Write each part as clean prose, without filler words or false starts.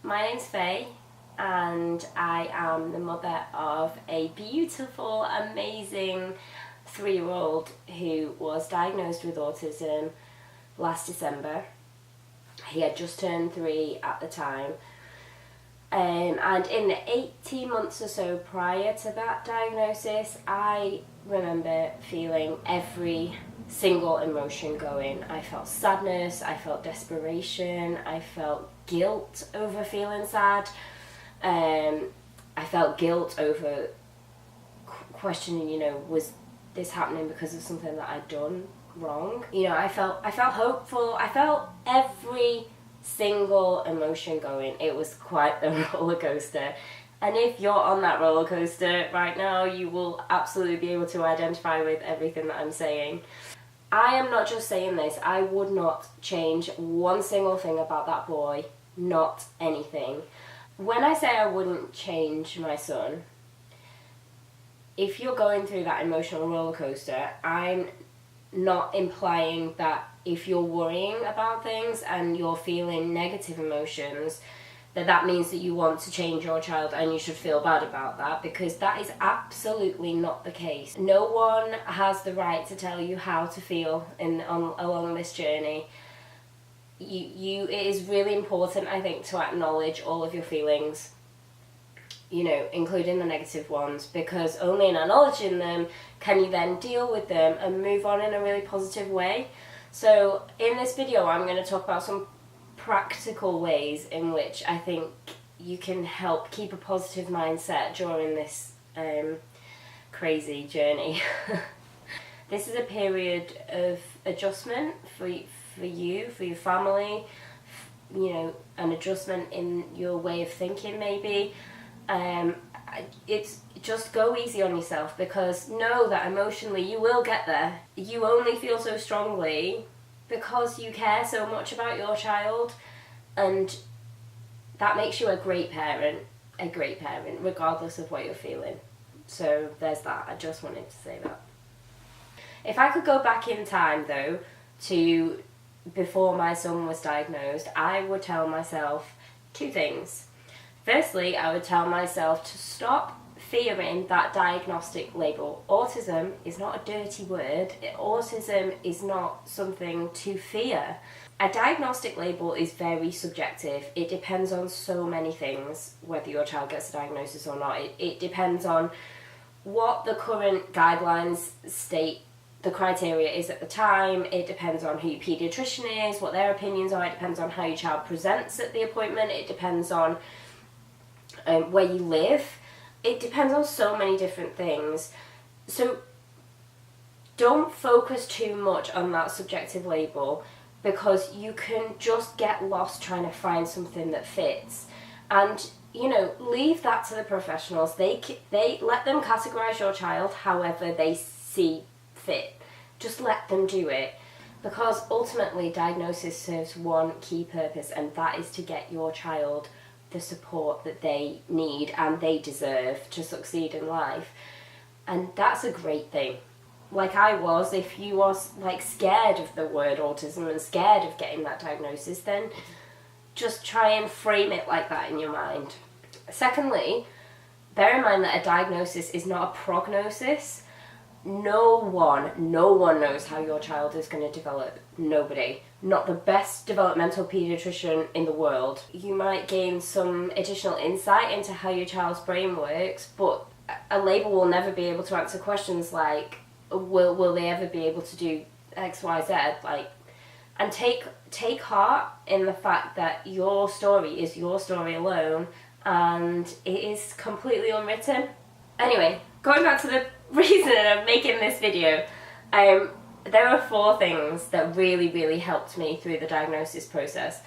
My name's Faye and I am the mother of a beautiful, amazing 3-year-old who was diagnosed with autism last December. He had just turned 3 at the time. And in the 18 months or so prior to that diagnosis, I remember feeling every single emotion going. I felt sadness, I felt desperation, I felt guilt over feeling sad. I felt guilt over questioning, was this happening because of something that I'd done wrong? I felt hopeful. I felt every single emotion going. It was quite a roller coaster. And if you're on that roller coaster right now, you will absolutely be able to identify with everything that I'm saying. I am not just saying this. I would not change one single thing about that boy. Not anything. When I say I wouldn't change my son, if you're going through that emotional roller coaster, I'm not implying that if you're worrying about things and you're feeling negative emotions, that means that you want to change your child and you should feel bad about that, because that is absolutely not the case. No one has the right to tell you how to feel along this journey. It is really important, I think, to acknowledge all of your feelings, including the negative ones, because only in acknowledging them can you then deal with them and move on in a really positive way. So in this video, I'm going to talk about some practical ways in which I think you can help keep a positive mindset during this crazy journey. This is a period of adjustment for you, for your family, an adjustment in your way of thinking maybe. It's just go easy on yourself, because know that emotionally you will get there. You only feel so strongly because you care so much about your child, and that makes you a great parent, regardless of what you're feeling. So there's that. I just wanted to say that. If I could go back in time though to before my son was diagnosed, I would tell myself 2 things. Firstly, I would tell myself to stop fearing that diagnostic label. Autism is not a dirty word. Autism is not something to fear. A diagnostic label is very subjective. It depends on so many things, whether your child gets a diagnosis or not. It depends on what the current guidelines state the criteria is at the time. It depends on who your paediatrician is, what their opinions are. It depends on how your child presents at the appointment. It depends on where you live. It depends on so many different things. So don't focus too much on that subjective label, because you can just get lost trying to find something that fits. And leave that to the professionals. They let them categorize your child however they see fit. Just let them do it, because ultimately diagnosis serves one key purpose, and that is to get your child the support that they need and they deserve to succeed in life. And that's a great thing. Like I was, if you was scared of the word autism and scared of getting that diagnosis, then just try and frame it like that in your mind. Secondly, bear in mind that a diagnosis is not a prognosis. No one knows how your child is going to develop. Nobody. Not the best developmental paediatrician in the world. You might gain some additional insight into how your child's brain works, but a label will never be able to answer questions like, will they ever be able to do X, Y, Z? And take heart in the fact that your story is your story alone, and it is completely unwritten. Anyway, going back to the reason of making this video, there are 4 things that really, really helped me through the diagnosis process.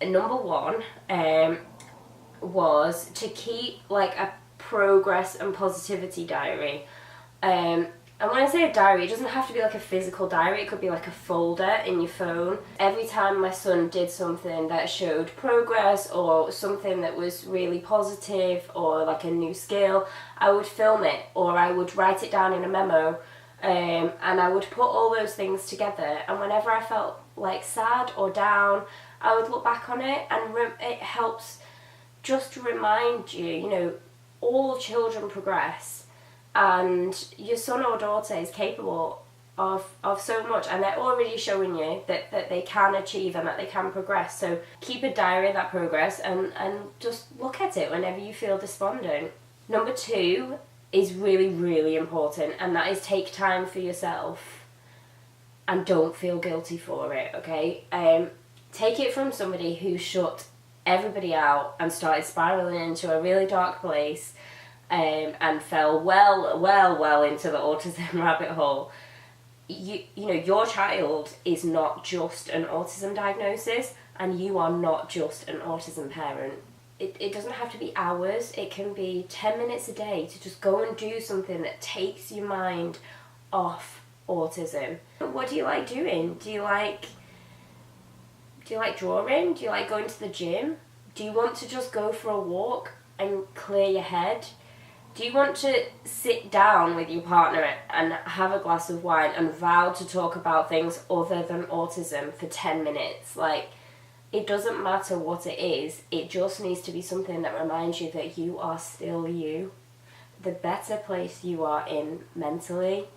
Number 1 was to keep a progress and positivity diary. And when I say a diary, it doesn't have to be a physical diary. It could be a folder in your phone. Every time my son did something that showed progress, or something that was really positive, or a new skill, I would film it, or I would write it down in a memo, and I would put all those things together. And whenever I felt sad or down, I would look back on it, and it helps just to remind you, you know, all children progress, and your son or daughter is capable of so much, and they're already showing you that they can achieve and that they can progress. So keep a diary of that progress and just look at it whenever you feel despondent. Number 2 is really, really important, and that is take time for yourself and don't feel guilty for it, okay? Take it from somebody who shut everybody out and started spiraling into a really dark place, and fell well into the autism rabbit hole. You know, your child is not just an autism diagnosis, and you are not just an autism parent. It doesn't have to be hours. It can be 10 minutes a day to just go and do something that takes your mind off autism. What do you like doing? Do you like drawing? Do you like going to the gym? Do you want to just go for a walk and clear your head? Do you want to sit down with your partner and have a glass of wine and vow to talk about things other than autism for 10 minutes? Like, it doesn't matter what it is. It just needs to be something that reminds you that you are still you. The better place you are in mentally,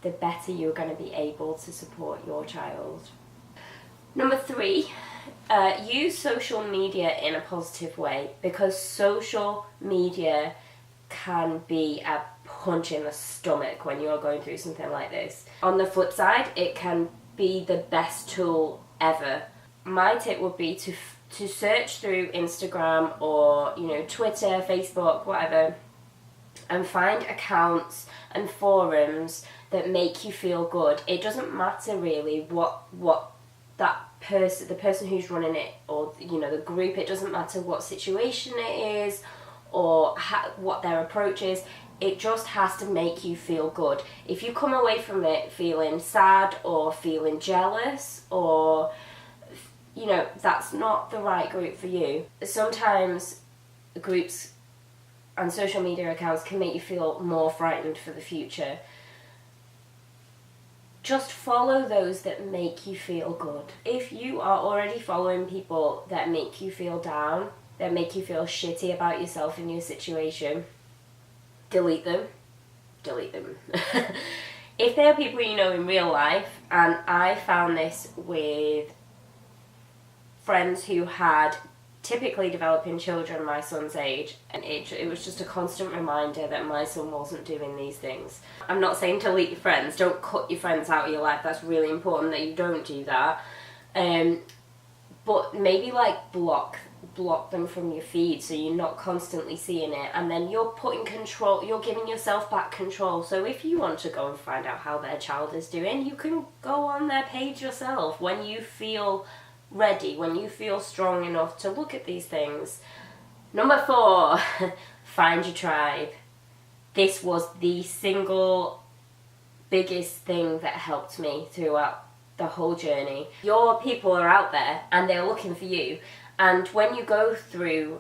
the better you're going to be able to support your child. Number 3, use social media in a positive way, because social media can be a punch in the stomach when you're going through something like this. On the flip side, it can be the best tool ever. My tip would be to search through Instagram or, you know, Twitter, Facebook, whatever, and find accounts and forums that make you feel good. It doesn't matter really what that person, the person who's running it, or, you know, the group, it doesn't matter what situation it is or what their approach is. It just has to make you feel good. If you come away from it feeling sad or feeling jealous, or, you know, that's not the right group for you. Sometimes groups and social media accounts can make you feel more frightened for the future. Just follow those that make you feel good. If you are already following people that make you feel down, that make you feel shitty about yourself and your situation, delete them. If they are people you know in real life, and I found this with friends who had typically developing children my son's age, and it was just a constant reminder that my son wasn't doing these things. I'm not saying delete your friends, don't cut your friends out of your life, that's really important that you don't do that, but maybe like block them from your feed so you're not constantly seeing it, and then you're putting control, you're giving yourself back control. So if you want to go and find out how their child is doing, you can go on their page yourself when you feel ready, when you feel strong enough to look at these things. Number 4, find your tribe. This was the single biggest thing that helped me throughout the whole journey. Your people are out there and they're looking for you, and when you go through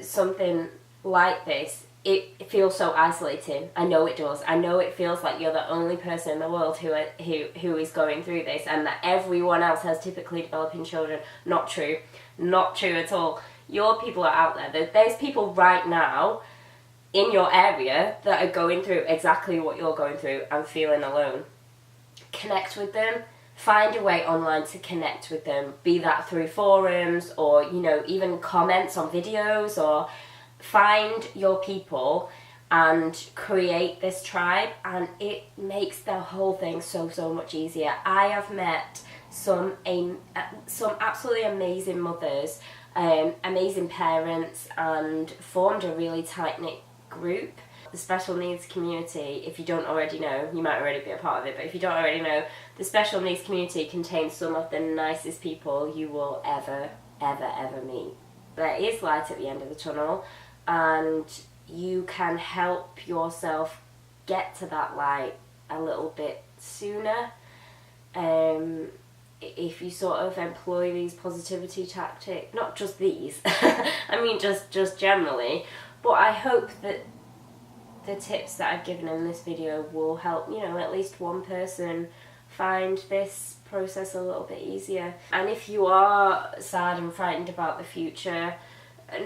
something like this, it feels so isolating. I know it does. I know it feels like you're the only person in the world who is going through this, and that everyone else has typically developing children. Not true. Not true at all. Your people are out there. There's people right now in your area that are going through exactly what you're going through and feeling alone. Connect with them. Find a way online to connect with them, be that through forums or, you know, even comments on videos, or find your people and create this tribe, and it makes the whole thing so much easier. I have met some absolutely amazing mothers, amazing parents, and formed a really tight-knit group. The special needs community, if you don't already know, you might already be a part of it, but if you don't already know, the special needs community contains some of the nicest people you will ever meet. There is light at the end of the tunnel, and you can help yourself get to that light a little bit sooner if you sort of employ these positivity tactics. Not just these, I mean just generally, but I hope that the tips that I've given in this video will help, you know, at least one person find this process a little bit easier. And if you are sad and frightened about the future,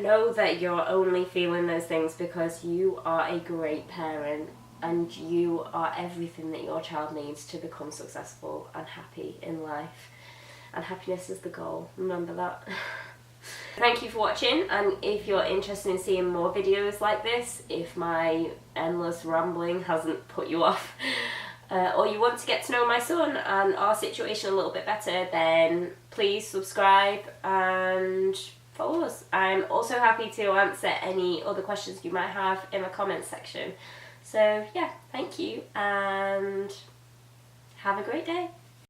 know that you're only feeling those things because you are a great parent and you are everything that your child needs to become successful and happy in life. And happiness is the goal, remember that. Thank you for watching, and if you're interested in seeing more videos like this, if my endless rambling hasn't put you off, or you want to get to know my son and our situation a little bit better, then please subscribe and follow us. I'm also happy to answer any other questions you might have in the comments section. So yeah, thank you and have a great day.